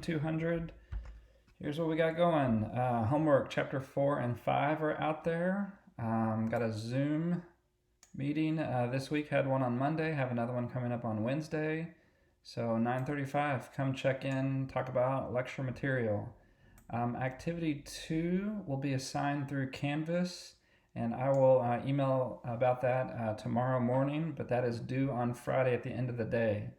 CHEM200. Here's what we got going. Homework chapter 4 and 5 are out there. Got a Zoom meeting this week. Had one on Monday. Have another one coming up on Wednesday. So 9:35. Come check in. Talk about lecture material. Activity 2 will be assigned through Canvas, and I will email about that tomorrow morning. But that is due on Friday at the end of the day.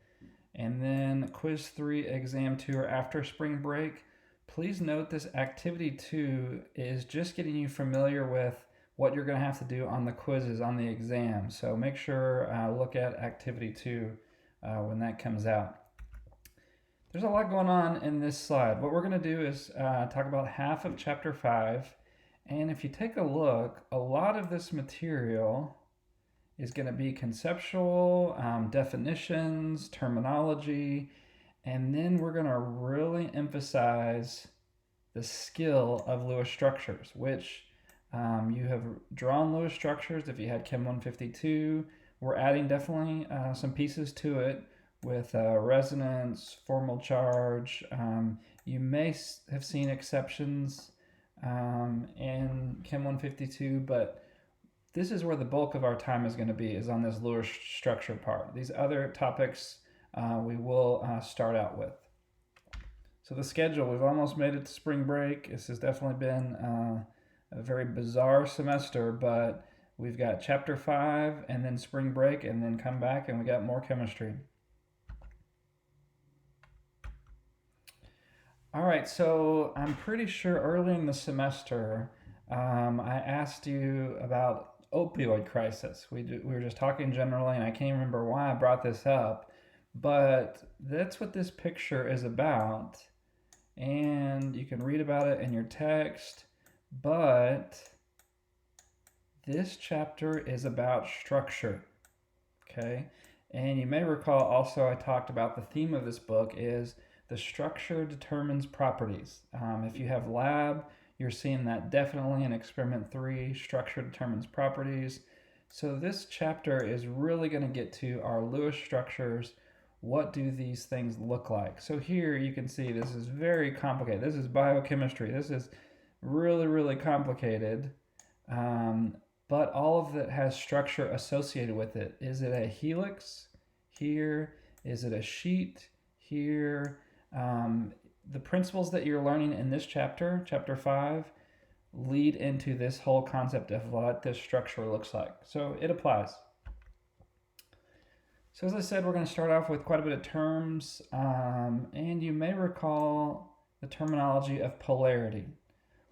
And then quiz 3, exam 2 are after spring break. Please note this activity 2 is just getting you familiar with what you're going to have to do on the quizzes on the exam. So make sure look at activity 2 when that comes out. There's a lot going on in this slide. What we're going to do is talk about half of chapter 5. And if you take a look, a lot of this material is going to be conceptual, definitions, terminology, and then we're going to really emphasize the skill of Lewis structures, which you have drawn Lewis structures if you had Chem 152. We're adding definitely some pieces to it with resonance, formal charge. You may have seen exceptions in Chem 152, but this is where the bulk of our time is going to be, is on this Lewis structure part. These other topics we will start out with. So the schedule, we've almost made it to spring break. This has definitely been a very bizarre semester, but we've got chapter 5 and then spring break and then come back and we got more chemistry. All right, so I'm pretty sure early in the semester I asked you about opioid crisis. We were just talking generally, and I can't remember why I brought this up, but that's what this picture is about, and you can read about it in your text, but this chapter is about structure, okay? And you may recall also I talked about the theme of this book is the structure determines properties. If you have lab, you're seeing that definitely in experiment 3, structure determines properties. So this chapter is really going to get to our Lewis structures. What do these things look like? So here you can see this is very complicated. This is biochemistry. This is really, really complicated. But all of it has structure associated with it. Is it a helix here? Is it a sheet here? The principles that you're learning in this chapter, chapter 5, lead into this whole concept of what this structure looks like. So it applies. So as I said, we're going to start off with quite a bit of terms, and you may recall the terminology of polarity.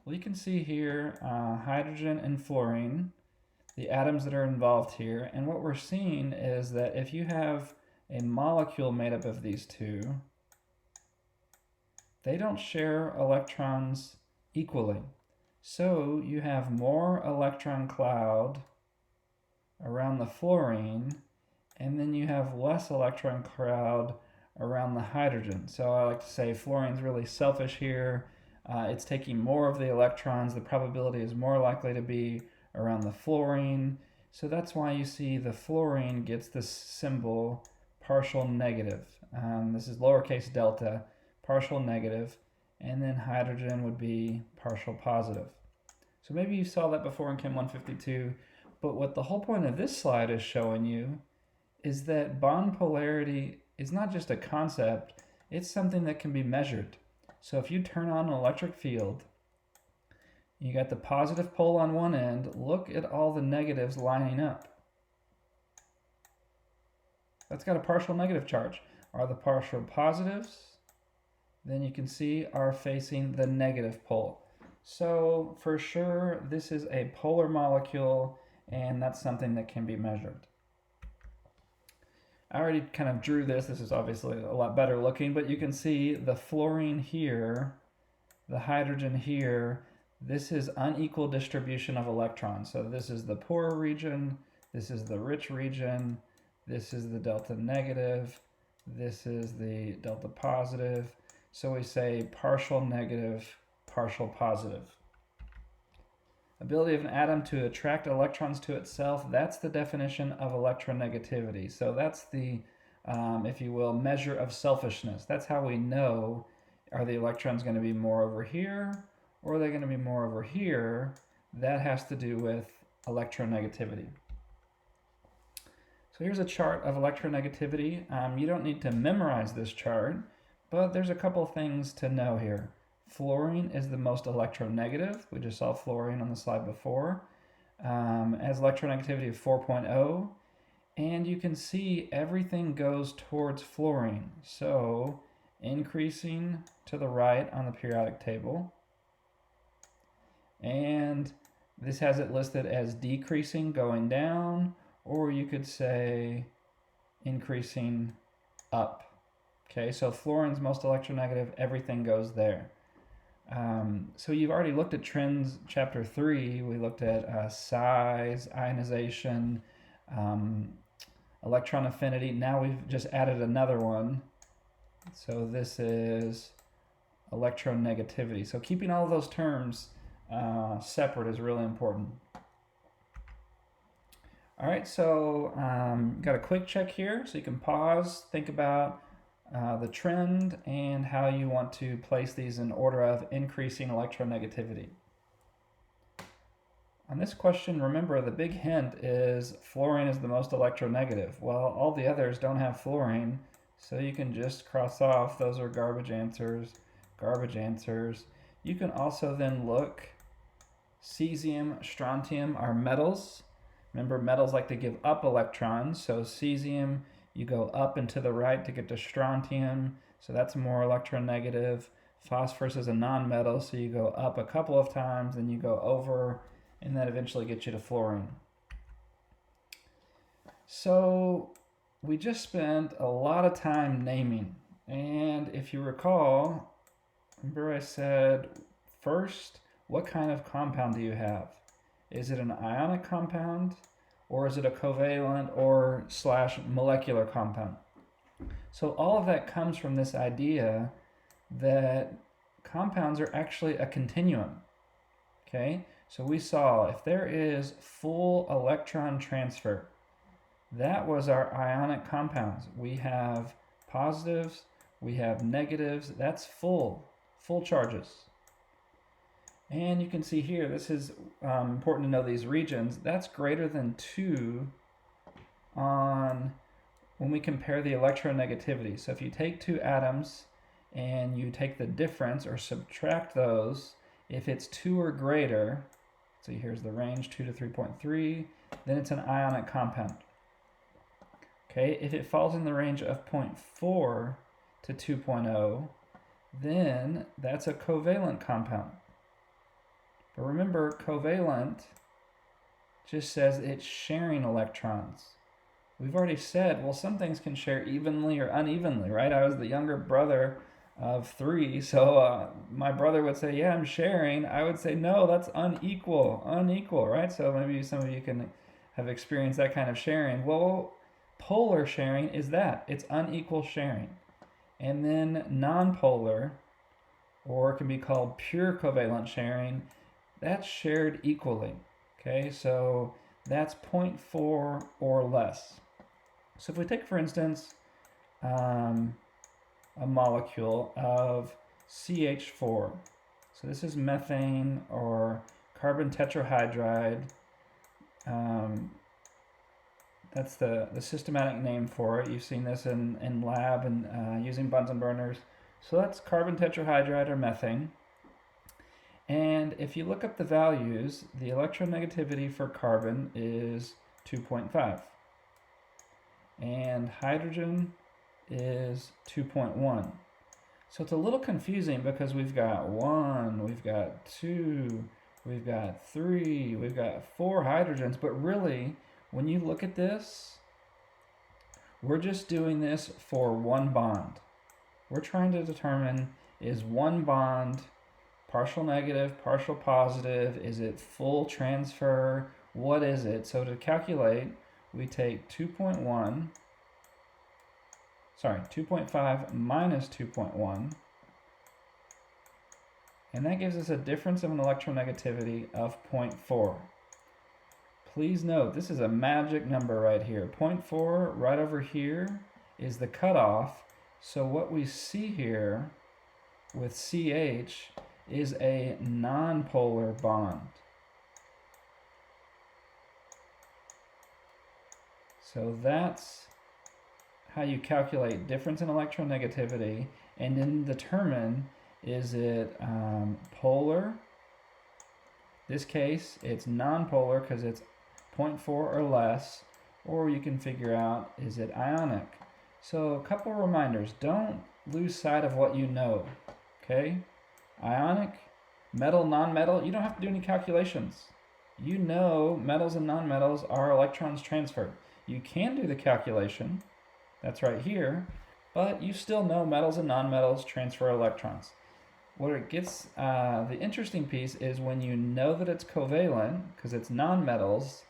Well, you can see here hydrogen and fluorine, the atoms that are involved here, and what we're seeing is that if you have a molecule made up of these two, they don't share electrons equally. So you have more electron cloud around the fluorine, and then you have less electron cloud around the hydrogen. So I like to say fluorine's really selfish here. It's taking more of the electrons. The probability is more likely to be around the fluorine. So that's why you see the fluorine gets this symbol partial negative. This is lowercase delta. Partial negative, and then hydrogen would be partial positive. So maybe you saw that before in Chem 152, but what the whole point of this slide is showing you is that bond polarity is not just a concept, it's something that can be measured. So if you turn on an electric field, you got the positive pole on one end, look at all the negatives lining up. That's got a partial negative charge. Are the partial positives? Then you can see are facing the negative pole. So for sure, this is a polar molecule, and that's something that can be measured. I already kind of drew this. This is obviously a lot better looking, but you can see the fluorine here, the hydrogen here. This is unequal distribution of electrons. So this is the poor region, this is the rich region, this is the delta negative, this is the delta positive. So we say partial negative, partial positive. Ability of an atom to attract electrons to itself, that's the definition of electronegativity. So that's the, if you will, measure of selfishness. That's how we know Are the electrons going to be more over here, or are they going to be more over here? That has to do with electronegativity. So here's a chart of electronegativity. You don't need to memorize this chart, but there's a couple things to know here. Fluorine is the most electronegative. We just saw fluorine on the slide before. Has electronegativity of 4.0. And you can see everything goes towards fluorine. So increasing to the right on the periodic table. And this has it listed as decreasing, going down, or you could say increasing up. Okay, so fluorine's most electronegative, everything goes there. So you've already looked at trends, chapter 3. We looked at size, ionization, electron affinity. Now we've just added another one. So this is electronegativity. So keeping all of those terms separate is really important. All right, so got a quick check here. So you can pause, think about the trend and how you want to place these in order of increasing electronegativity. On this question, remember the big hint is fluorine is the most electronegative. Well, all the others don't have fluorine, so you can just cross off. Those are garbage answers, garbage answers. You can also then look, cesium, strontium are metals. Remember, metals like to give up electrons, so cesium, you go up and to the right to get to strontium, so that's more electronegative. Phosphorus is a non-metal, so you go up a couple of times, then you go over, and that eventually gets you to fluorine. So we just spent a lot of time naming, and if you recall, remember I said first, what kind of compound do you have? Is it an ionic compound, or is it a covalent or / molecular compound? So all of that comes from this idea that compounds are actually a continuum. Okay, so we saw if there is full electron transfer, that was our ionic compounds. We have positives, we have negatives, that's full charges. And you can see here, this is important to know these regions. That's greater than 2 on when we compare the electronegativity. So if you take two atoms and you take the difference or subtract those, if it's 2 or greater, so here's the range, 2 to 3.3, then it's an ionic compound. Okay, if it falls in the range of 0.4 to 2.0, then that's a covalent compound. But remember, covalent just says it's sharing electrons. We've already said, well, some things can share evenly or unevenly, right? I was the younger brother of 3, so my brother would say, yeah, I'm sharing. I would say, no, that's unequal, right? So maybe some of you can have experienced that kind of sharing. Well, polar sharing is that. It's unequal sharing. And then nonpolar, or it can be called pure covalent sharing, that's shared equally. Okay, so that's 0.4 or less. So if we take, for instance, a molecule of CH4, so this is methane or carbon tetrahydride. That's the systematic name for it. You've seen this in lab and using Bunsen burners. So that's carbon tetrahydride or methane. And if you look up the values, the electronegativity for carbon is 2.5. And hydrogen is 2.1. So it's a little confusing because we've got 1, we've got 2, we've got 3, we've got 4 hydrogens, but really, when you look at this, we're just doing this for one bond. We're trying to determine, is one bond partial negative, partial positive, is it full transfer, what is it? So to calculate, we take 2.5 minus 2.1, and that gives us a difference of an electronegativity of 0.4. Please note, this is a magic number right here. 0.4 right over here is the cutoff. So what we see here with CH is a nonpolar bond. So that's how you calculate difference in electronegativity and then determine, is it polar? This case, it's nonpolar because it's 0.4 or less, or you can figure out, is it ionic? So a couple reminders, don't lose sight of what you know, okay? Ionic, metal, nonmetal, you don't have to do any calculations. You know metals and nonmetals are electrons transferred. You can do the calculation, that's right here, but you still know metals and nonmetals transfer electrons. Where it gets, the interesting piece is when you know that it's covalent, because it's nonmetals,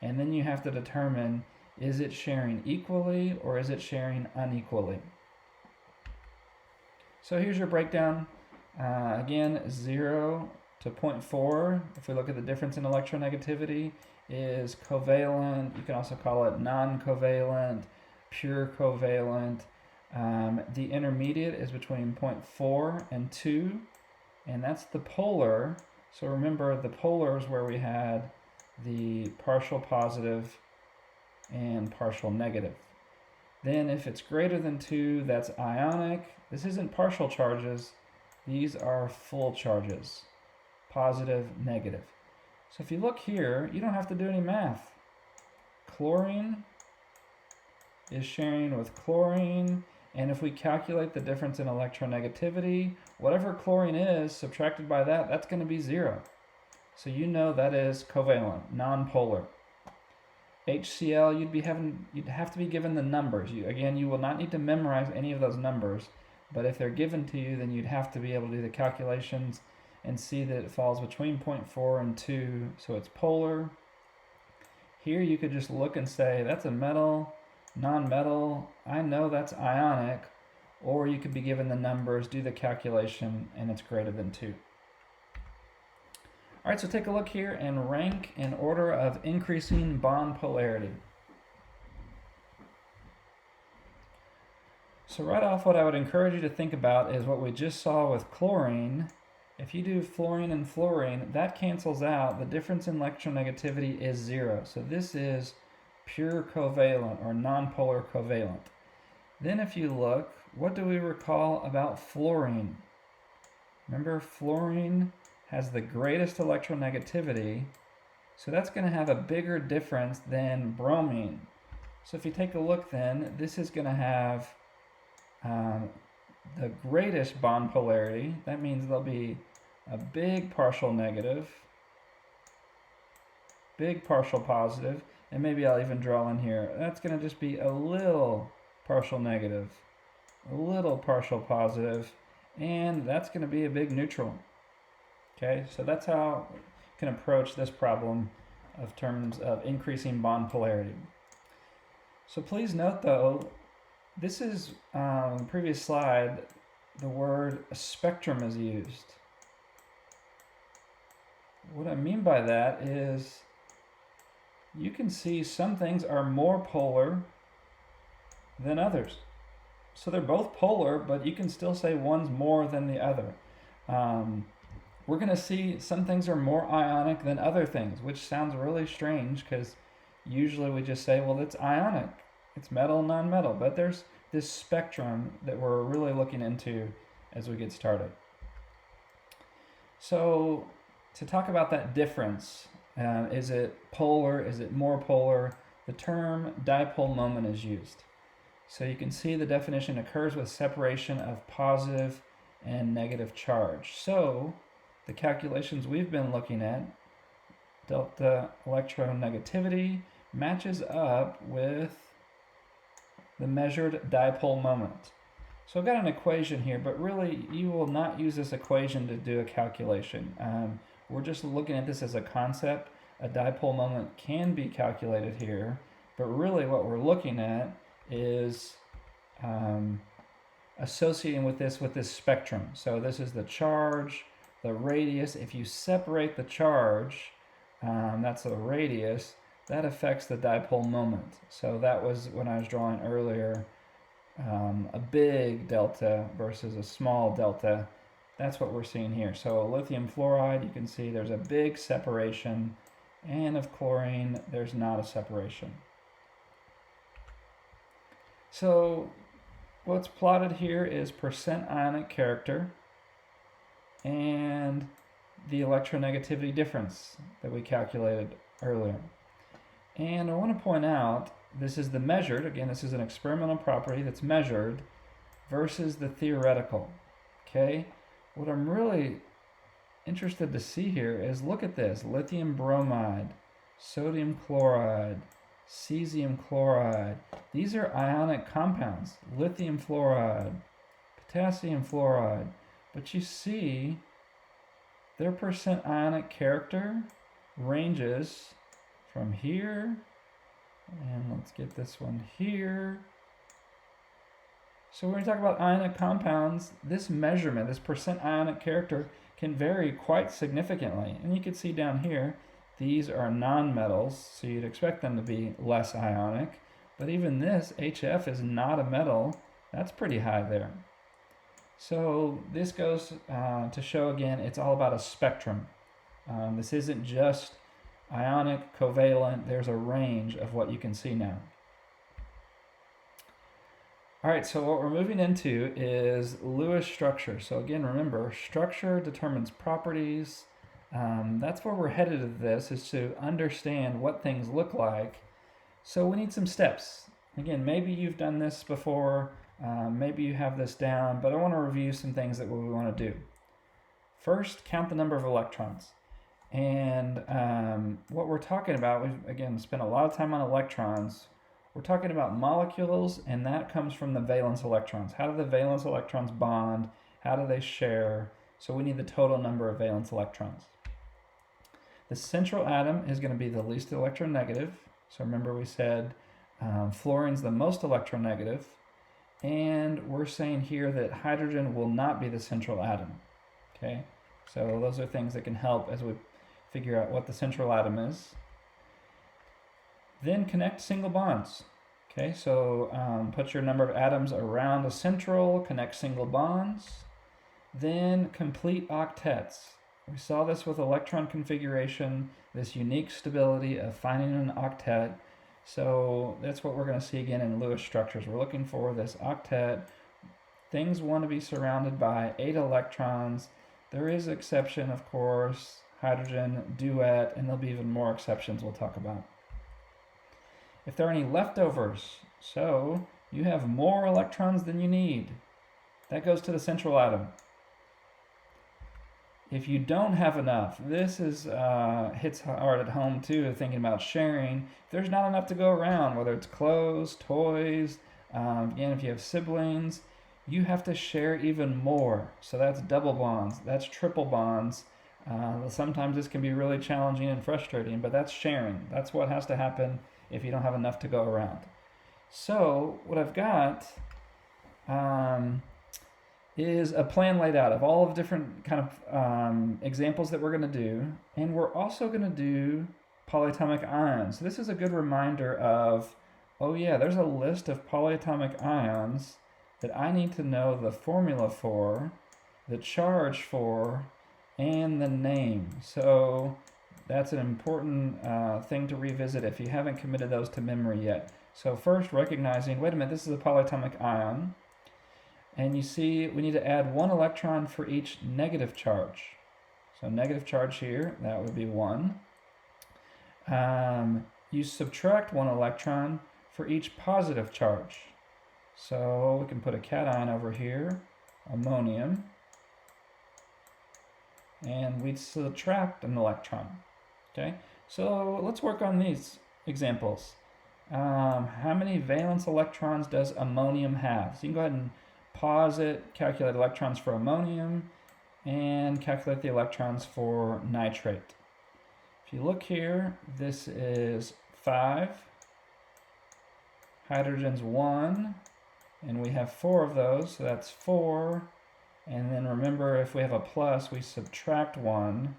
and then you have to determine, is it sharing equally or is it sharing unequally? So here's your breakdown. Again, 0 to 0.4, if we look at the difference in electronegativity, is covalent. You can also call it non-covalent, pure covalent. The intermediate is between 0.4 and 2, and that's the polar. So remember, the polar is where we had the partial positive and partial negative. Then if it's greater than 2, that's ionic. This isn't partial charges, these are full charges, positive, negative. So if you look here, you don't have to do any math. Chlorine is sharing with chlorine, and if we calculate the difference in electronegativity, whatever chlorine is subtracted by that, that's going to be 0. So you know that is covalent, nonpolar. HCl, you'd have to be given the numbers. Again, you will not need to memorize any of those numbers, but if they're given to you, then you'd have to be able to do the calculations and see that it falls between 0.4 and 2, so it's polar. Here you could just look and say, that's a metal, non-metal, I know that's ionic, or you could be given the numbers, do the calculation, and it's greater than 2. All right, so take a look here and rank in order of increasing bond polarity. So right off, what I would encourage you to think about is what we just saw with chlorine. If you do fluorine and fluorine, that cancels out. The difference in electronegativity is 0. So this is pure covalent or nonpolar covalent. Then if you look, what do we recall about fluorine? Remember, fluorine has the greatest electronegativity, so that's going to have a bigger difference than bromine. So if you take a look then, this is going to have the greatest bond polarity. That means there'll be a big partial negative, big partial positive, and maybe I'll even draw in here. That's going to just be a little partial negative, a little partial positive, and that's going to be a big neutral. Okay, so that's how you can approach this problem of terms of increasing bond polarity. So please note though, this is, in the previous slide, the word spectrum is used. What I mean by that is you can see some things are more polar than others. So they're both polar, but you can still say one's more than the other. We're going to see some things are more ionic than other things, which sounds really strange because usually we just say, well, it's ionic. It's metal, non-metal. But there's this spectrum that we're really looking into as we get started. So to talk about that difference, is it polar? Is it more polar? The term dipole moment is used. So you can see the definition occurs with separation of positive and negative charge. So the calculations we've been looking at, delta electronegativity, matches up with the measured dipole moment. So I've got an equation here, but really you will not use this equation to do a calculation. We're just looking at this as a concept. A dipole moment can be calculated here, but really what we're looking at is associating with this spectrum. So this is the charge, the radius. If you separate the charge, that's the radius, that affects the dipole moment. So that was when I was drawing earlier, a big delta versus a small delta. That's what we're seeing here. So lithium fluoride, you can see there's a big separation, and of chlorine, there's not a separation. So what's plotted here is percent ionic character and the electronegativity difference that we calculated earlier. And I want to point out, this is the measured, again, this is an experimental property that's measured versus the theoretical, okay? What I'm really interested to see here is, look at this, lithium bromide, sodium chloride, cesium chloride. These are ionic compounds, lithium fluoride, potassium fluoride, but you see their percent ionic character ranges from here, and let's get this one here. So when we talk about ionic compounds, this measurement, this percent ionic character, can vary quite significantly. And you can see down here, these are nonmetals, so you'd expect them to be less ionic. But even this, HF, is not a metal. That's pretty high there. So this goes to show, again, it's all about a spectrum. This isn't just ionic, covalent. There's a range of what you can see now. All right, so what we're moving into is Lewis structure. So again, remember, structure determines properties. That's where we're headed to this, is to understand what things look like. So we need some steps. Again, maybe you've done this before, maybe you have this down, but I want to review some things that we want to do. First, count the number of electrons. And what we're talking about, we've, again, spent a lot of time on electrons. We're talking about molecules, and that comes from the valence electrons. How do the valence electrons bond? How do they share? So we need the total number of valence electrons. The central atom is going to be the least electronegative. So remember we said fluorine's the most electronegative. And we're saying here that hydrogen will not be the central atom. Okay, so those are things that can help as we figure out what the central atom is. Then connect single bonds. Okay, so put your number of atoms around a central, connect single bonds. Then complete octets. We saw this with electron configuration, this unique stability of finding an octet. So that's what we're going to see again in Lewis structures. We're looking for this octet. Things want to be surrounded by 8 electrons. There is an exception, of course, hydrogen, duet, and there'll be even more exceptions we'll talk about. If there are any leftovers, so you have more electrons than you need, that goes to the central atom. If you don't have enough, this is hits hard at home too, thinking about sharing. If there's not enough to go around, whether it's clothes, toys, again, if you have siblings, you have to share even more. So that's double bonds, that's triple bonds. Sometimes this can be really challenging and frustrating, but that's sharing. That's what has to happen if you don't have enough to go around. So what I've got is a plan laid out of all of different kind of examples that we're going to do, and we're also going to do polyatomic ions. This is a good reminder of, oh yeah, there's a list of polyatomic ions that I need to know the formula for, the charge for, and the name. So that's an important thing to revisit if you haven't committed those to memory yet. So first, recognizing, wait a minute, this is a polyatomic ion. And you see we need to add 1 electron for each negative charge. So negative charge here, that would be 1. You subtract 1 electron for each positive charge. So we can put a cation over here, ammonium, and we'd subtract an electron. Okay, so let's work on these examples. How many valence electrons does ammonium have? So you can go ahead and pause it, calculate electrons for ammonium, and calculate the electrons for nitrate. If you look here, this is 5, hydrogen's 1, and we have 4 of those, so that's 4. And then remember, if we have a plus, we subtract 1.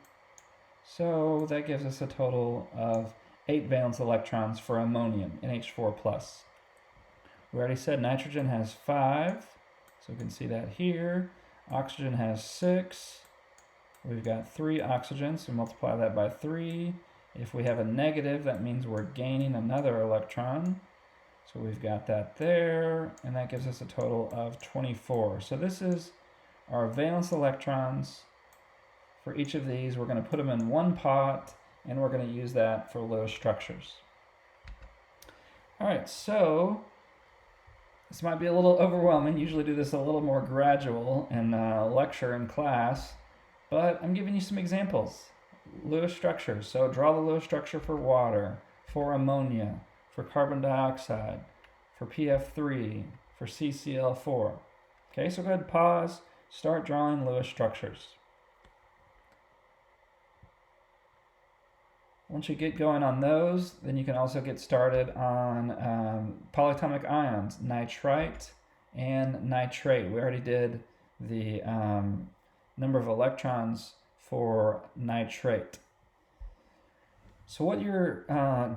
So that gives us a total of 8 valence electrons for ammonium, NH4+. We already said nitrogen has 5, so we can see that here. Oxygen has 6. We've got 3 oxygens, so multiply that by 3. If we have a negative, that means we're gaining another electron. So we've got that there, and that gives us a total of 24. So this is our valence electrons for each of these. We're going to put them in one pot, and we're going to use that for Lewis structures. All right, so this might be a little overwhelming. Usually do this a little more gradual in lecture and class, but I'm giving you some examples. Lewis structures. So draw the Lewis structure for water, for ammonia, for carbon dioxide, for PF3, for CCl4. Okay, so go ahead, pause, start drawing Lewis structures. Once you get going on those, then you can also get started on polyatomic ions, nitrite and nitrate. We already did the number of electrons for nitrate. So what your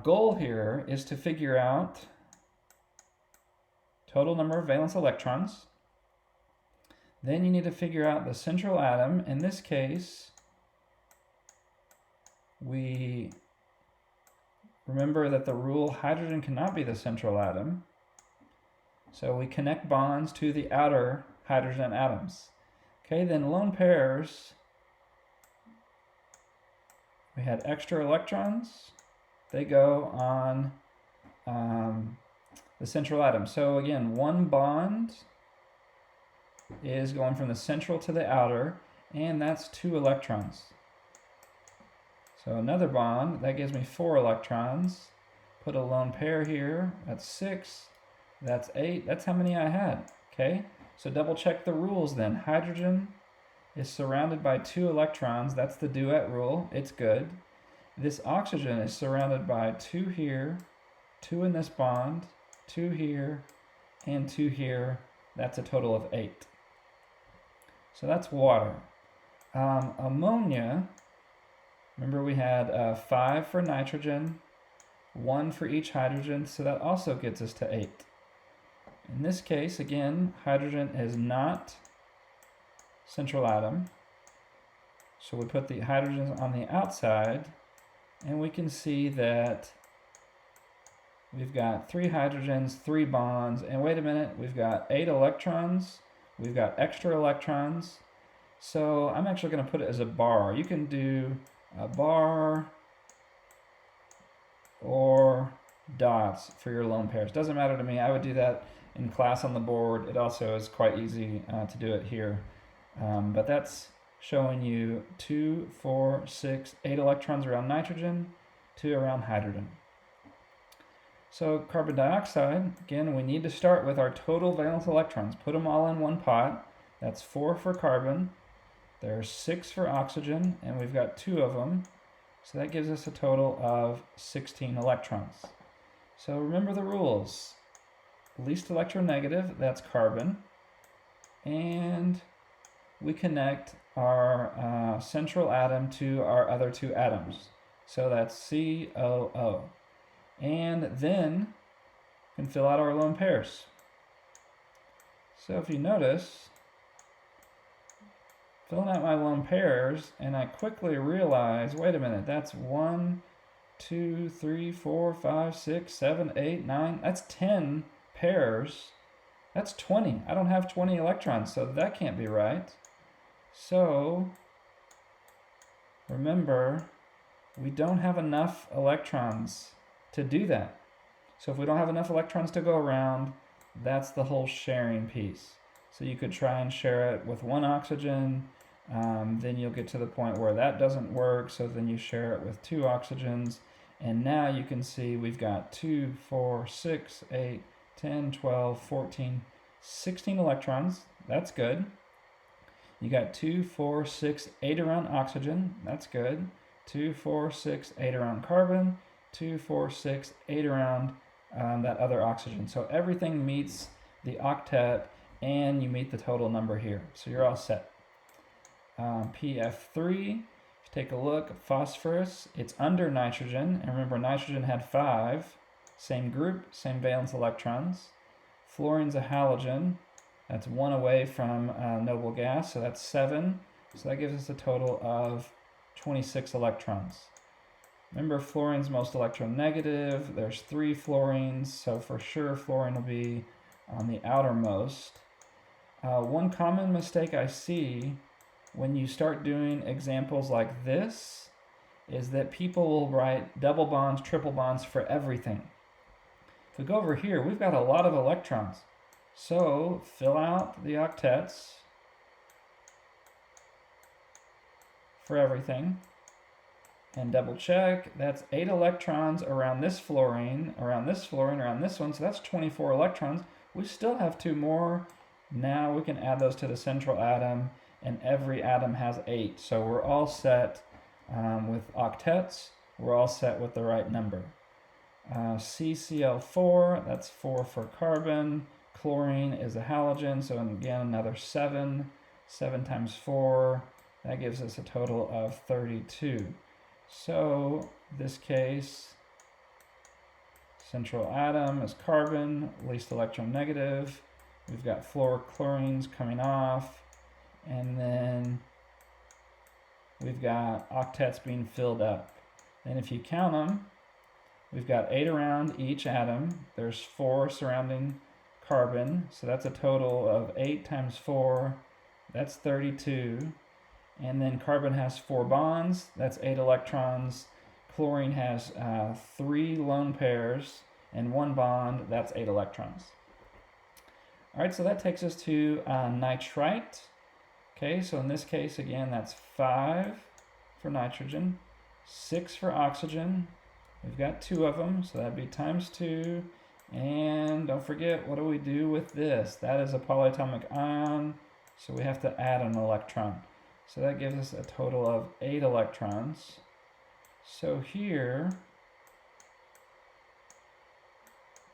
goal here is to figure out total number of valence electrons. Then you need to figure out the central atom. In this case, we remember that the rule hydrogen cannot be the central atom. So we connect bonds to the outer hydrogen atoms. Okay, then lone pairs, we had extra electrons. They go on the central atom. So again, one bond is going from the central to the outer, and that's 2 electrons. So another bond, that gives me 4 electrons. Put a lone pair here, that's 6, that's 8, that's how many I had, okay? So double check the rules then. Hydrogen is surrounded by 2 electrons, that's the duet rule, it's good. This oxygen is surrounded by 2 here, 2 in this bond, 2 here, and 2 here, that's a total of 8. So that's water. Ammonia, remember we had 5 for nitrogen, 1 for each hydrogen, so that also gets us to 8. In this case, again, hydrogen is not central atom, so we put the hydrogens on the outside, and we can see that we've got 3 hydrogens, 3 bonds, and wait a minute, we've got 8 electrons, we've got extra electrons, so I'm actually going to put it as a bar. You can do a bar or dots for your lone pairs. Doesn't matter to me. I would do that in class on the board. It also is quite easy to do it here. But that's showing you 2, 4, 6, 8 electrons around nitrogen, 2 around hydrogen. So carbon dioxide, again, we need to start with our total valence electrons. Put them all in one pot. That's 4 for carbon. There's 6 for oxygen, and we've got 2 of them. So that gives us a total of 16 electrons. So remember the rules. Least electronegative, that's carbon. And we connect our central atom to our other 2 atoms. So that's COO. And then we can fill out our lone pairs. So if you notice, filling out my lone pairs, and I quickly realize, wait a minute, that's 1, 2, 3, 4, 5, 6, 7, 8, 9, that's 10 pairs. That's 20. I don't have 20 electrons, so that can't be right. So remember, we don't have enough electrons to do that. So if we don't have enough electrons to go around, that's the whole sharing piece. So you could try and share it with 1 oxygen, then you'll get to the point where that doesn't work, so then you share it with 2 oxygens, and now you can see we've got 2, 4, 6, 8, 10, 12, 14, 16 electrons. That's good. You got 2, 4, 6, 8 around oxygen. That's good. 2, 4, 6, 8 around carbon. 2, 4, 6, 8 around that other oxygen. So everything meets the octet, and you meet the total number here. So you're all set. PF3, if you take a look, phosphorus, it's under nitrogen. And remember, nitrogen had 5. Same group, same valence electrons. Fluorine's a halogen. That's 1 away from noble gas, so that's 7. So that gives us a total of 26 electrons. Remember, fluorine's most electronegative. There's 3 fluorines, so for sure fluorine will be on the outermost. One common mistake I see when you start doing examples like this is that people will write double bonds, triple bonds for everything. If we go over here, we've got a lot of electrons. So fill out the octets for everything and double check. That's 8 electrons around this fluorine, around this fluorine, around this one. So that's 24 electrons. We still have 2 more. Now we can add those to the central atom, and every atom has 8. So we're all set with octets. We're all set with the right number. CCl4, that's 4 for carbon. Chlorine is a halogen, so again another 7. 7 times 4, that gives us a total of 32. So this case, central atom is carbon, least electronegative. We've got fluorochlorines coming off, and then we've got octets being filled up. And if you count them, we've got 8 around each atom. There's 4 surrounding carbon, so that's a total of 8 times 4, that's 32. And then carbon has 4 bonds, that's 8 electrons. Chlorine has 3 lone pairs and 1 bond, that's 8 electrons. All right, so that takes us to nitrite. Okay, so in this case, again, that's 5 for nitrogen, 6 for oxygen. We've got 2 of them, so that'd be times 2. And don't forget, what do we do with this? That is a polyatomic ion, so we have to add an electron. So that gives us a total of 8 electrons. So here,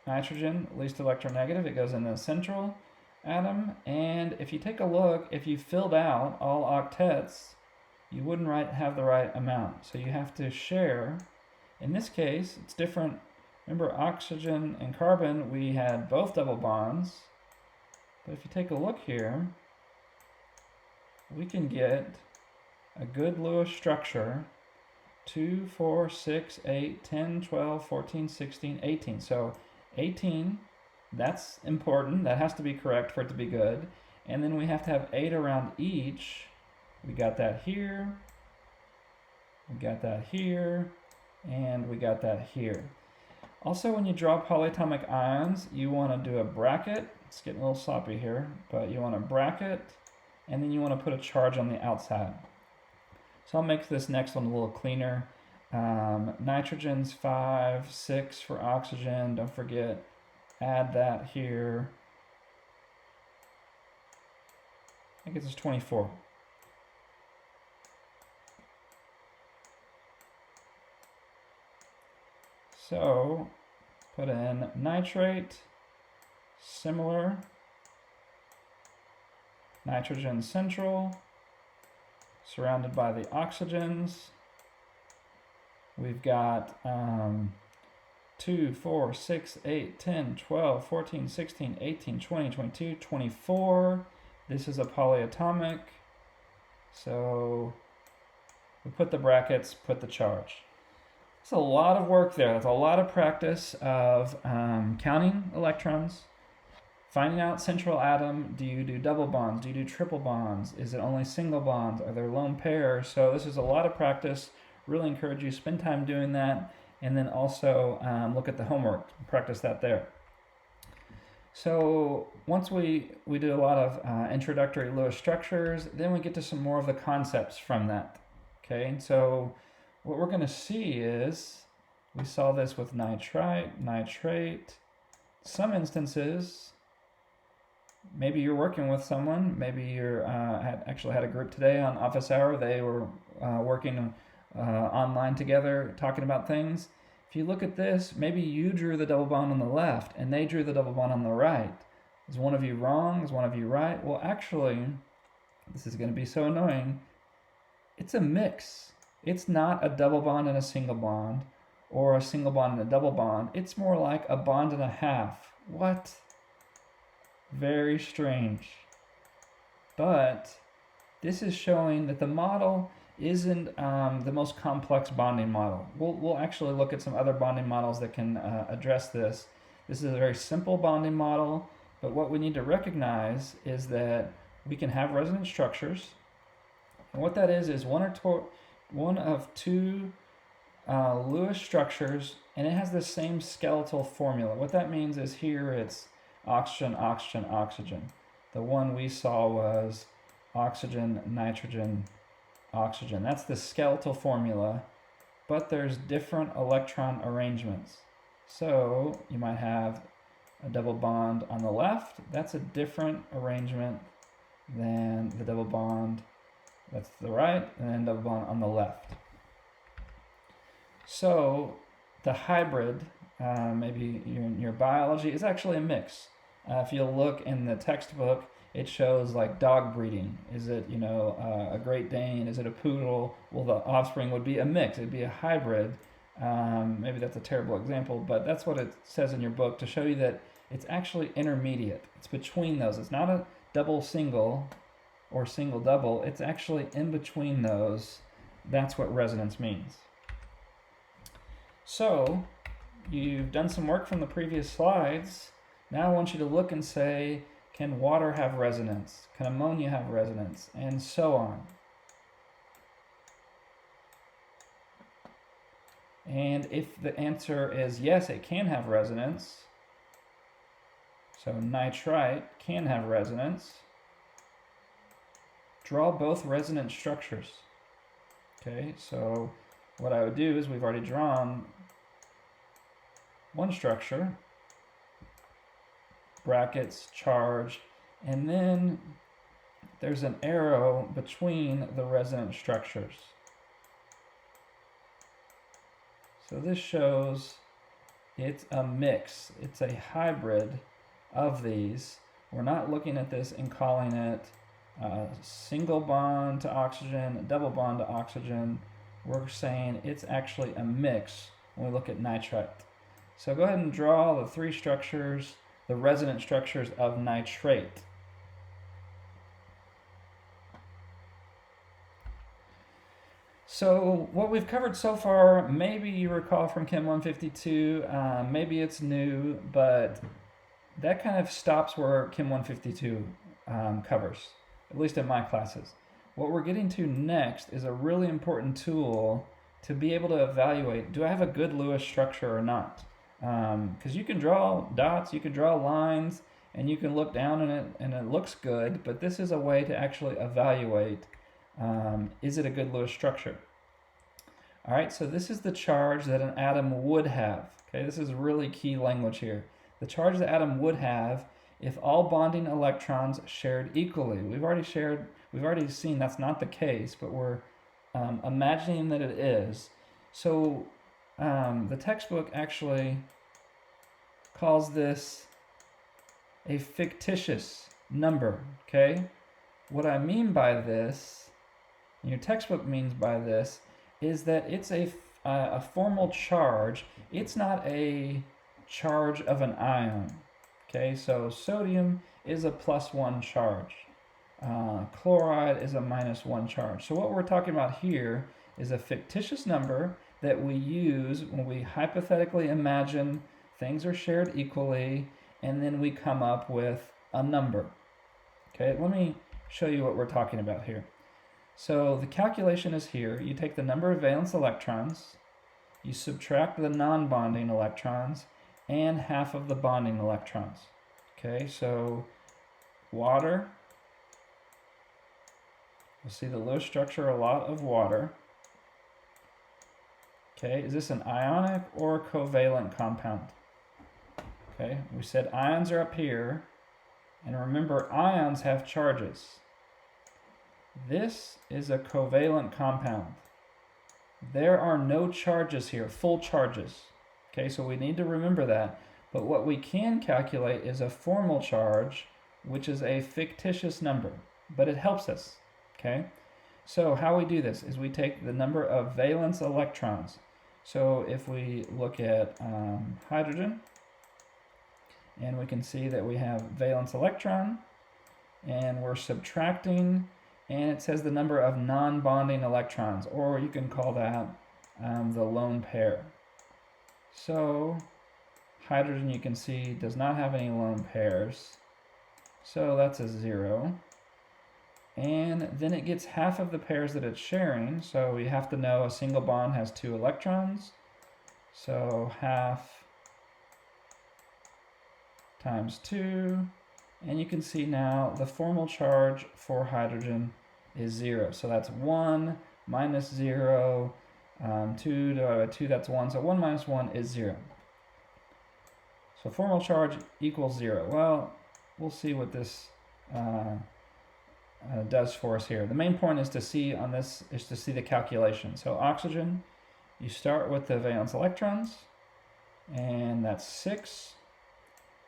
nitrogen, least electronegative, it goes in the central atom. And if you take a look, if you filled out all octets, you wouldn't have the right amount. So you have to share. In this case, it's different. Remember, oxygen and carbon, we had both double bonds. But if you take a look here, we can get a good Lewis structure. 2, 4, 6, 8, 10, 12, 14, 16, 18. So 18, that's important. That has to be correct for it to be good. And then we have to have 8 around each. We got that here. We got that here. And we got that here. Also, when you draw polyatomic ions, you want to do a bracket. It's getting a little sloppy here, but you want to bracket, and then you want to put a charge on the outside. So I'll make this next one a little cleaner. Nitrogen's 5, 6 for oxygen. Don't forget, add that here. I think it's 24. So put in nitrate, similar, nitrogen central, surrounded by the oxygens. We've got 2, 4, 6, 8, 10, 12, 14, 16, 18, 20, 22, 24. This is a polyatomic. So we put the brackets, put the charge. It's a lot of work there. That's a lot of practice of counting electrons, finding out central atom. Do you do double bonds? Do you do triple bonds? Is it only single bonds? Are there lone pairs? So this is a lot of practice. Really encourage you to spend time doing that, and then also look at the homework, practice that there. So once we do a lot of introductory Lewis structures, then we get to some more of the concepts from that. Okay, so what we're going to see is, we saw this with nitrite, nitrate. Some instances, maybe you're working with someone, maybe you're actually had a group today on office hour. They were working online together, talking about things. If you look at this, maybe you drew the double bond on the left and they drew the double bond on the right. Is one of you wrong? Is one of you right? Well, actually, this is going to be so annoying. It's a mix. It's not a double bond and a single bond, or a single bond and a double bond. It's more like a bond and a half. What? Very strange. But this is showing that the model isn't the most complex bonding model. We'll actually look at some other bonding models that can address this. This is a very simple bonding model, but what we need to recognize is that we can have resonance structures. And what that is one of two Lewis structures, and it has the same skeletal formula. What that means is here it's oxygen, oxygen, oxygen. The one we saw was oxygen, nitrogen, oxygen. That's the skeletal formula, but there's different electron arrangements. So you might have a double bond on the left. That's a different arrangement than the double bond that's the right, and then double bond on the left. So the hybrid, maybe in your biology, is actually a mix. If you look in the textbook, it shows like dog breeding. Is it, a Great Dane? Is it a poodle? Well, the offspring would be a mix. It'd be a hybrid. Maybe that's a terrible example, but that's what it says in your book to show you that it's actually intermediate. It's between those. It's not a double single or single double. It's actually in between those. That's what resonance means. So you've done some work from the previous slides. Now I want you to look and say, can water have resonance? Can ammonia have resonance? And so on. And if the answer is yes, it can have resonance, so nitrite can have resonance, draw both resonance structures. Okay, so what I would do is we've already drawn one structure, brackets, charge, and then there's an arrow between the resonance structures. So this shows it's a mix. It's a hybrid of these. We're not looking at this and calling it a single bond to oxygen, a double bond to oxygen. We're saying it's actually a mix when we look at nitrite. So go ahead and draw the three structures, the resonance structures of nitrate. So what we've covered so far, maybe you recall from Chem 152, maybe it's new, but that kind of stops where Chem 152 covers, at least in my classes. What we're getting to next is a really important tool to be able to evaluate, do I have a good Lewis structure or not? Because you can draw dots, you can draw lines, and you can look down in it and it looks good, but this is a way to actually evaluate, is it a good Lewis structure? All right, so this is the charge that an atom would have. Okay, this is really key language here. The charge the atom would have if all bonding electrons shared equally. We've already seen that's not the case, but we're imagining that it is. So the textbook actually calls this a fictitious number, okay? What I mean by this, and your textbook means by this, is that it's a formal charge. It's not a charge of an ion, okay? So sodium is a +1 charge. Chloride is a -1 charge. So what we're talking about here is a fictitious number that we use when we hypothetically imagine things are shared equally, and then we come up with a number. Okay, let me show you what we're talking about here. So the calculation is here. You take the number of valence electrons, you subtract the non-bonding electrons, and half of the bonding electrons. Okay, so water, you'll see the Lewis structure, a lot of water. Okay, is this an ionic or covalent compound? Okay, we said ions are up here, and remember ions have charges. This is a covalent compound. There are no charges here, full charges. Okay, so we need to remember that. But what we can calculate is a formal charge, which is a fictitious number, but it helps us. Okay, so how we do this is we take the number of valence electrons. So if we look at hydrogen, and we can see that we have valence electron, and we're subtracting, and it says the number of non-bonding electrons, or you can call that the lone pair. So hydrogen, you can see, does not have any lone pairs, so that's a 0. And then it gets half of the pairs that it's sharing, so we have to know a single bond has 2 electrons, so half times 2, and you can see now the formal charge for hydrogen is 0. So that's 1 minus 0, 2 divided by 2, that's 1. So 1 minus 1 is 0. So formal charge equals 0. Well, we'll see what this does for us here. The main point is to see on this is to see the calculation. So oxygen, you start with the valence electrons, and that's 6.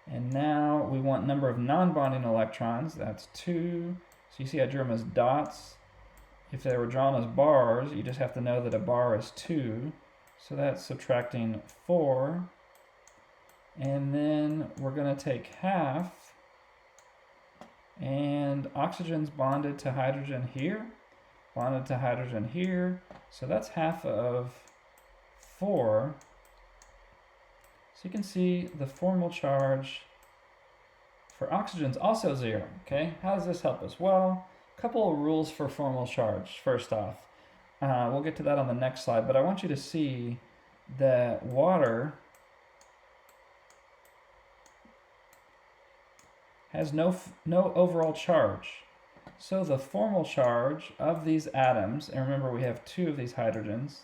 And now we want number of non-bonding electrons, that's 2. So you see I drew them as dots. If they were drawn as bars, you just have to know that a bar is 2. So that's subtracting 4. And then we're going to take half, and oxygen's bonded to hydrogen here, bonded to hydrogen here. So that's half of 4. So you can see the formal charge for oxygen is also 0. Okay, how does this help us? Well, a couple of rules for formal charge. First off, we'll get to that on the next slide, but I want you to see that water has no overall charge. So the formal charge of these atoms, and remember we have 2 of these hydrogens,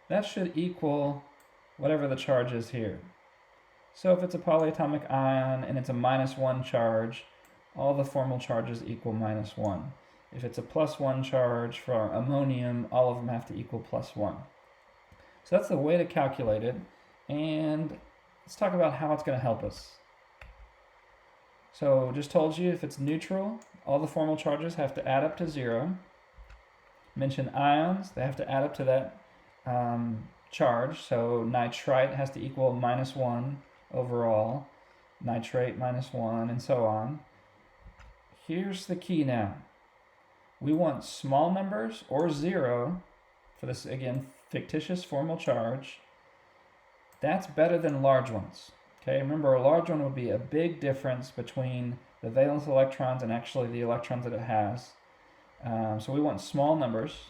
that should equal whatever the charge is here. So if it's a polyatomic ion and it's a -1 charge, all the formal charges equal -1. If it's a +1 charge for ammonium, all of them have to equal +1. So that's the way to calculate it, and let's talk about how it's going to help us. So just told you if it's neutral, all the formal charges have to add up to 0. Mentioned ions, they have to add up to that charge. So nitrite has to equal -1 overall, nitrate -1, and so on. Here's the key now. We want small numbers or 0 for this, again, fictitious formal charge. That's better than large ones. Okay, remember a large one would be a big difference between the valence electrons and actually the electrons that it has. So we want small numbers.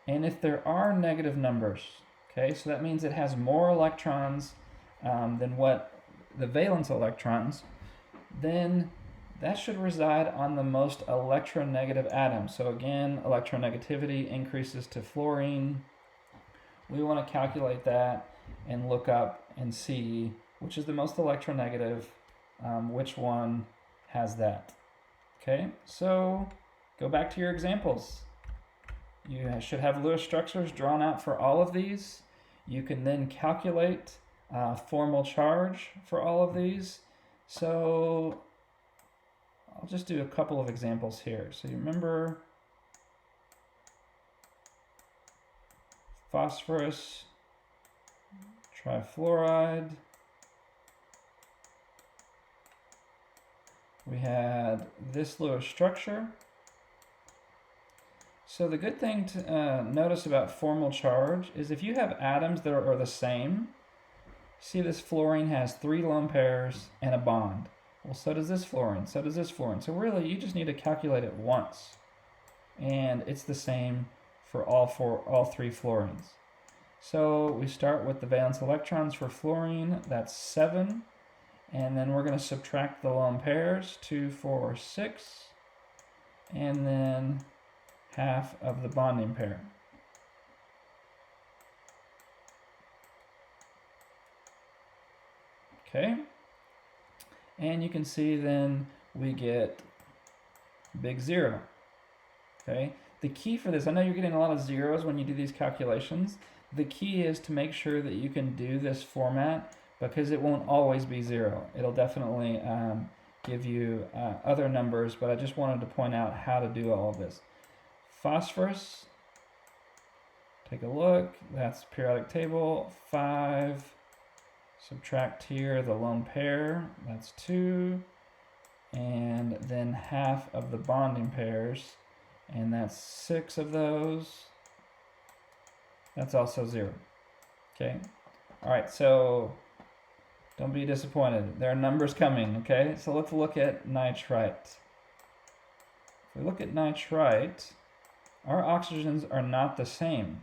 And if there are negative numbers, okay, so that means it has more electrons than what the valence electrons, then that should reside on the most electronegative atom. So again, electronegativity increases to fluorine. We want to calculate that and look up and see which is the most electronegative, which one has that. Okay, so go back to your examples. You should have Lewis structures drawn out for all of these. You can then calculate formal charge for all of these. So I'll just do a couple of examples here. So you remember phosphorus trifluoride. We had this Lewis structure. So the good thing to notice about formal charge is if you have atoms that are the same, see this fluorine has 3 lone pairs and a bond. Well, so does this fluorine, so does this fluorine. So really, you just need to calculate it once. And it's the same for all 3 fluorines. So we start with the valence electrons for fluorine, that's 7. And then we're going to subtract the lone pairs, 2, 4, 6. And then half of the bonding pair. Okay. And you can see then we get big 0. Okay. The key for this, I know you're getting a lot of zeros when you do these calculations. The key is to make sure that you can do this format because it won't always be 0. It'll definitely give you other numbers, but I just wanted to point out how to do all of this. Phosphorus, take a look, that's periodic table, 5, Subtract here the lone pair, that's 2, and then half of the bonding pairs, and that's 6 of those. That's also 0. Okay. All right, so don't be disappointed. There are numbers coming, okay? So let's look at nitrite. If we look at nitrite, our oxygens are not the same.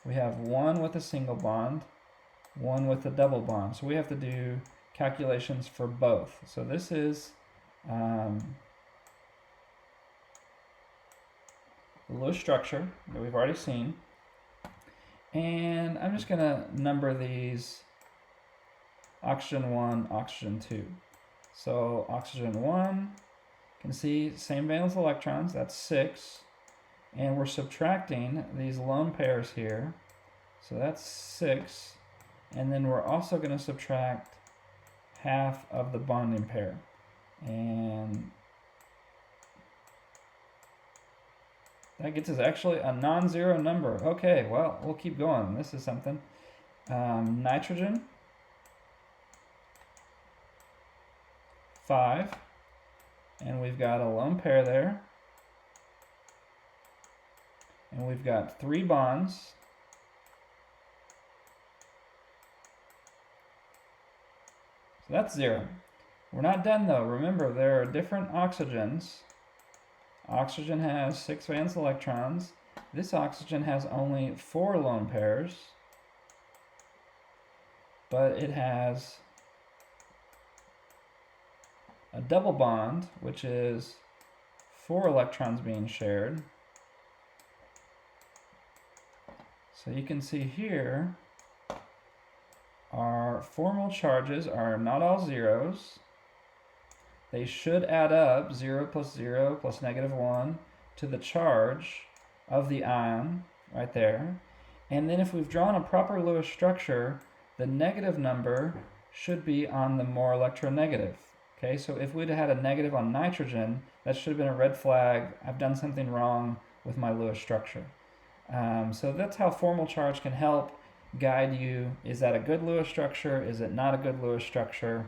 We have one with a single bond, one with a double bond. So we have to do calculations for both. So this is the Lewis structure that we've already seen. And I'm just gonna number these oxygen 1, oxygen 2. So oxygen 1, you can see same valence electrons, that's 6. And we're subtracting these lone pairs here. So that's 6. And then we're also going to subtract half of the bonding pair. And that gets us actually a non-zero number. Okay, well, we'll keep going. This is something. Nitrogen, 5. And we've got a lone pair there. And we've got 3 bonds. So that's 0. We're not done though. Remember, there are different oxygens. Oxygen has 6 valence electrons. This oxygen has only 4 lone pairs. But it has a double bond, which is 4 electrons being shared. So you can see here, our formal charges are not all zeros. They should add up 0 plus 0 plus -1 to the charge of the ion right there. And then if we've drawn a proper Lewis structure, the negative number should be on the more electronegative. Okay, so if we'd had a negative on nitrogen, that should have been a red flag. I've done something wrong with my Lewis structure. So that's how formal charge can help guide you. Is that a good Lewis structure? Is it not a good Lewis structure?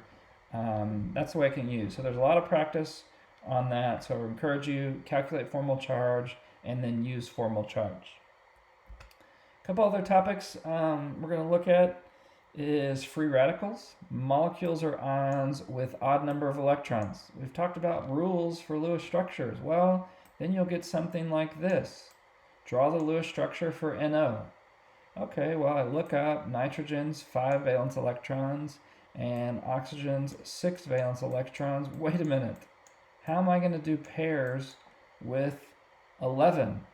That's the way I can use. So there's a lot of practice on that. So I encourage you, calculate formal charge and then use formal charge. A couple other topics we're going to look at is free radicals. Molecules or ions with odd number of electrons. We've talked about rules for Lewis structures. Well, then you'll get something like this. Draw the Lewis structure for NO. Okay, well, I look up nitrogen's 5 valence electrons and oxygen's 6 valence electrons. Wait a minute. How am I going to do pairs with 11?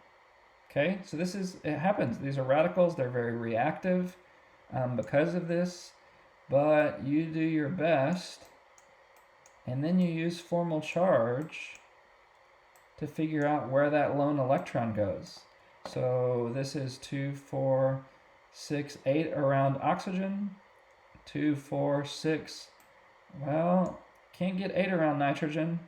Okay, so it happens. These are radicals. They're very reactive because of this, but you do your best, and then you use formal charge to figure out where that lone electron goes. So this is 2, 4, 6, 8 around oxygen. 2, 4, 6. Well, can't get 8 around nitrogen,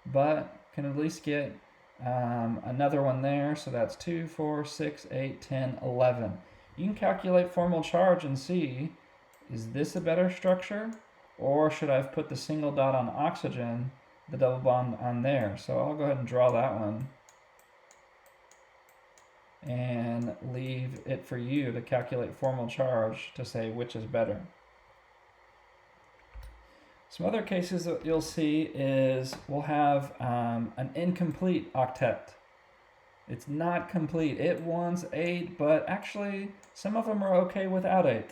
but can at least get another one there. So that's 2, 4, 6, 8, 10, 11. You can calculate formal charge and see, is this a better structure? Or should I have put the single dot on oxygen, the double bond on there? So I'll go ahead and draw that one and leave it for you to calculate formal charge to say which is better. Some other cases that you'll see is we'll have an incomplete octet. It's not complete. It wants 8, but actually some of them are okay without 8.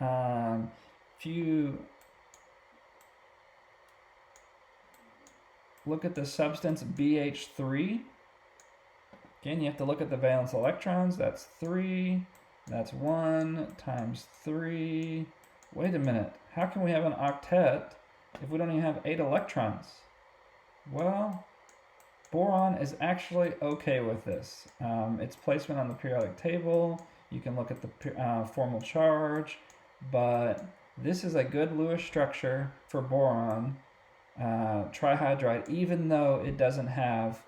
If you look at the substance BH3, again, you have to look at the valence electrons. That's 3. That's 1 times 3. Wait a minute. How can we have an octet if we don't even have 8 electrons? Well, boron is actually okay with this. Its placement on the periodic table, you can look at the formal charge, but this is a good Lewis structure for boron trihydride, even though it doesn't have,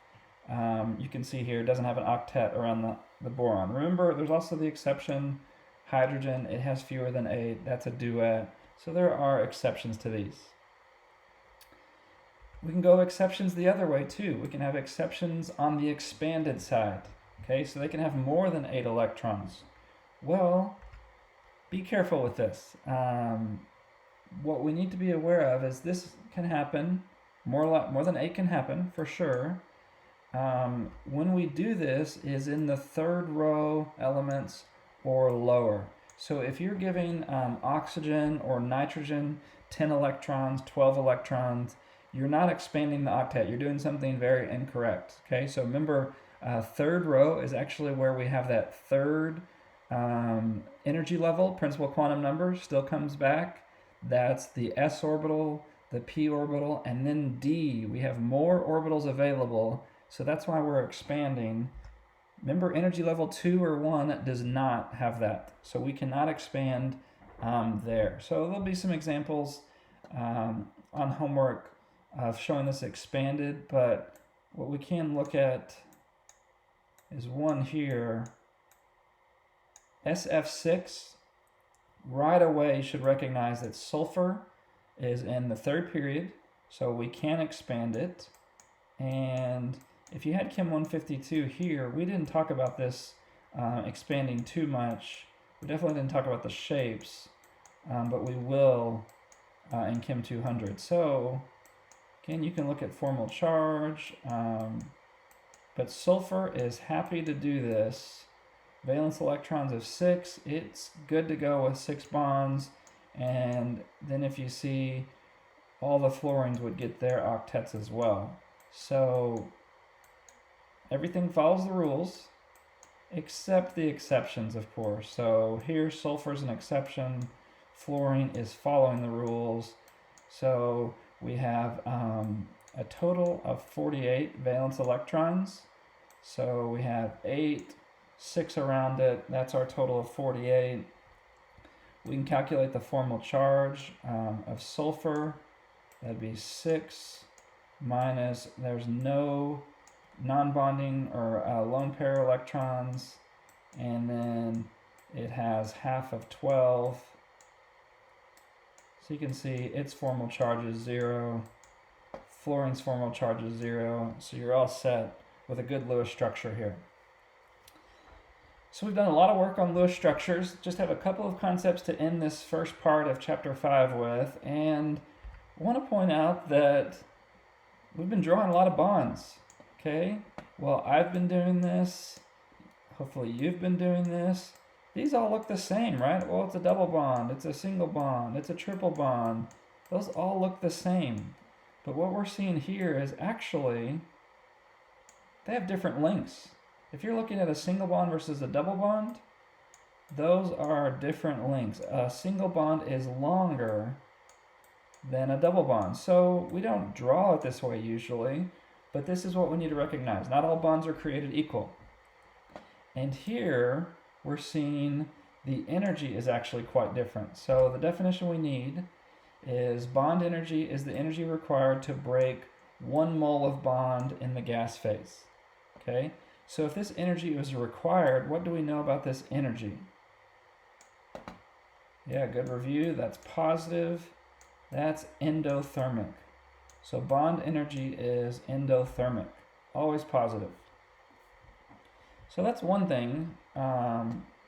you can see here, it doesn't have an octet around the boron. Remember, there's also the exception, hydrogen, it has fewer than 8, that's a duet. So there are exceptions to these. We can go exceptions the other way too. We can have exceptions on the expanded side. Okay, so they can have more than 8 electrons. Well, be careful with this. What we need to be aware of is this can happen, more than 8 can happen for sure. When we do this is in the third row elements or lower. So if you're giving oxygen or nitrogen 10 electrons, 12 electrons, you're not expanding the octet. You're doing something very incorrect. Okay, so remember, third row is actually where we have that third energy level, principal quantum number, still comes back. That's the s orbital, the p orbital, and then d. We have more orbitals available, so that's why we're expanding. Remember, energy level 2 or 1 does not have that, so we cannot expand there. So there'll be some examples on homework of showing this expanded, but what we can look at is one here. SF6, right away you should recognize that sulfur is in the third period, so we can expand it. And if you had CHEM200Ch5p1 here, we didn't talk about this expanding too much. We definitely didn't talk about the shapes, but we will in CHEM200. So again, you can look at formal charge, but sulfur is happy to do this. Valence electrons of 6, it's good to go with 6 bonds. And then if you see, all the fluorines would get their octets as well. So everything follows the rules, except the exceptions, of course. So here, sulfur is an exception. Fluorine is following the rules. So we have a total of 48 valence electrons. So we have 8, 6 around it. That's our total of 48. We can calculate the formal charge of sulfur. That'd be 6 minus, there's no non-bonding or lone pair electrons, and then it has half of 12. So you can see its formal charge is 0. Fluorine's formal charge is 0. So you're all set with a good Lewis structure here. So we've done a lot of work on Lewis structures. Just have a couple of concepts to end this first part of chapter 5 with, and I want to point out that we've been drawing a lot of bonds. Okay, well, I've been doing this. Hopefully you've been doing this. These all look the same, right? Well, it's a double bond, it's a single bond, it's a triple bond. Those all look the same. But what we're seeing here is actually they have different lengths. If you're looking at a single bond versus a double bond, those are different lengths. A single bond is longer than a double bond. So we don't draw it this way usually, but this is what we need to recognize. Not all bonds are created equal. And here we're seeing the energy is actually quite different. So the definition we need is bond energy is the energy required to break 1 mole of bond in the gas phase. Okay, so if this energy is required, what do we know about this energy? Yeah, good review. That's positive. That's endothermic. So bond energy is endothermic, always positive. So that's one thing,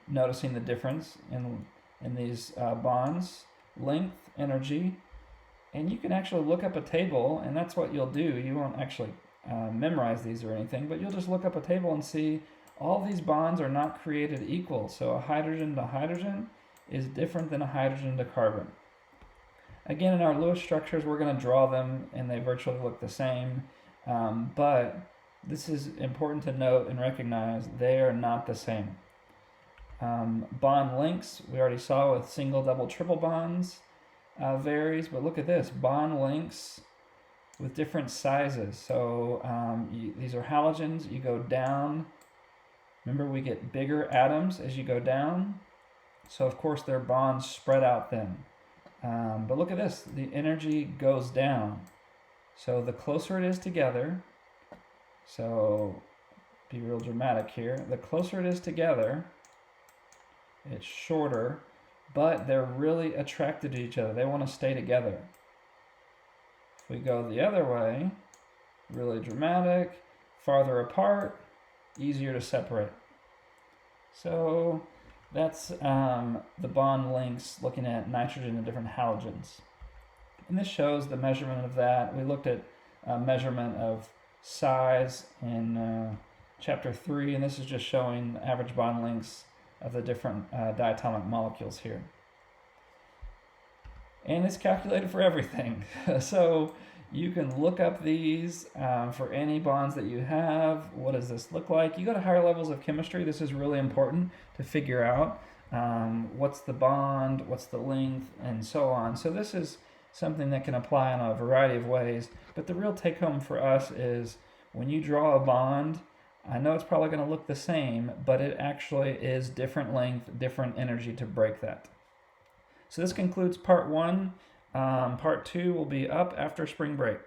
noticing the difference in these bonds, length, energy. And you can actually look up a table, and that's what you'll do. You won't actually memorize these or anything, but you'll just look up a table and see all these bonds are not created equal. So a hydrogen to hydrogen is different than a hydrogen to carbon. Again, in our Lewis structures, we're going to draw them and they virtually look the same, but this is important to note and recognize they are not the same. Bond lengths, we already saw with single, double, triple bonds varies, but look at this, bond lengths with different sizes. So these are halogens, you go down. Remember, we get bigger atoms as you go down. So of course their bonds spread out then. But look at this, the energy goes down. So the closer it is together, so be real dramatic here, the closer it is together, it's shorter, but they're really attracted to each other. They want to stay together. If we go the other way, really dramatic, farther apart, easier to separate. So that's the bond links looking at nitrogen and different halogens. And this shows the measurement of that. We looked at measurement of size in chapter 3, and this is just showing average bond lengths of the different diatomic molecules here. And it's calculated for everything. So you can look up these for any bonds that you have. What does this look like? You go to higher levels of chemistry, this is really important to figure out what's the bond, what's the length, and so on. So this is something that can apply in a variety of ways, but the real take home for us is when you draw a bond, I know it's probably going to look the same, but it actually is different length, different energy to break that. So this concludes part 1. Part 2 will be up after spring break.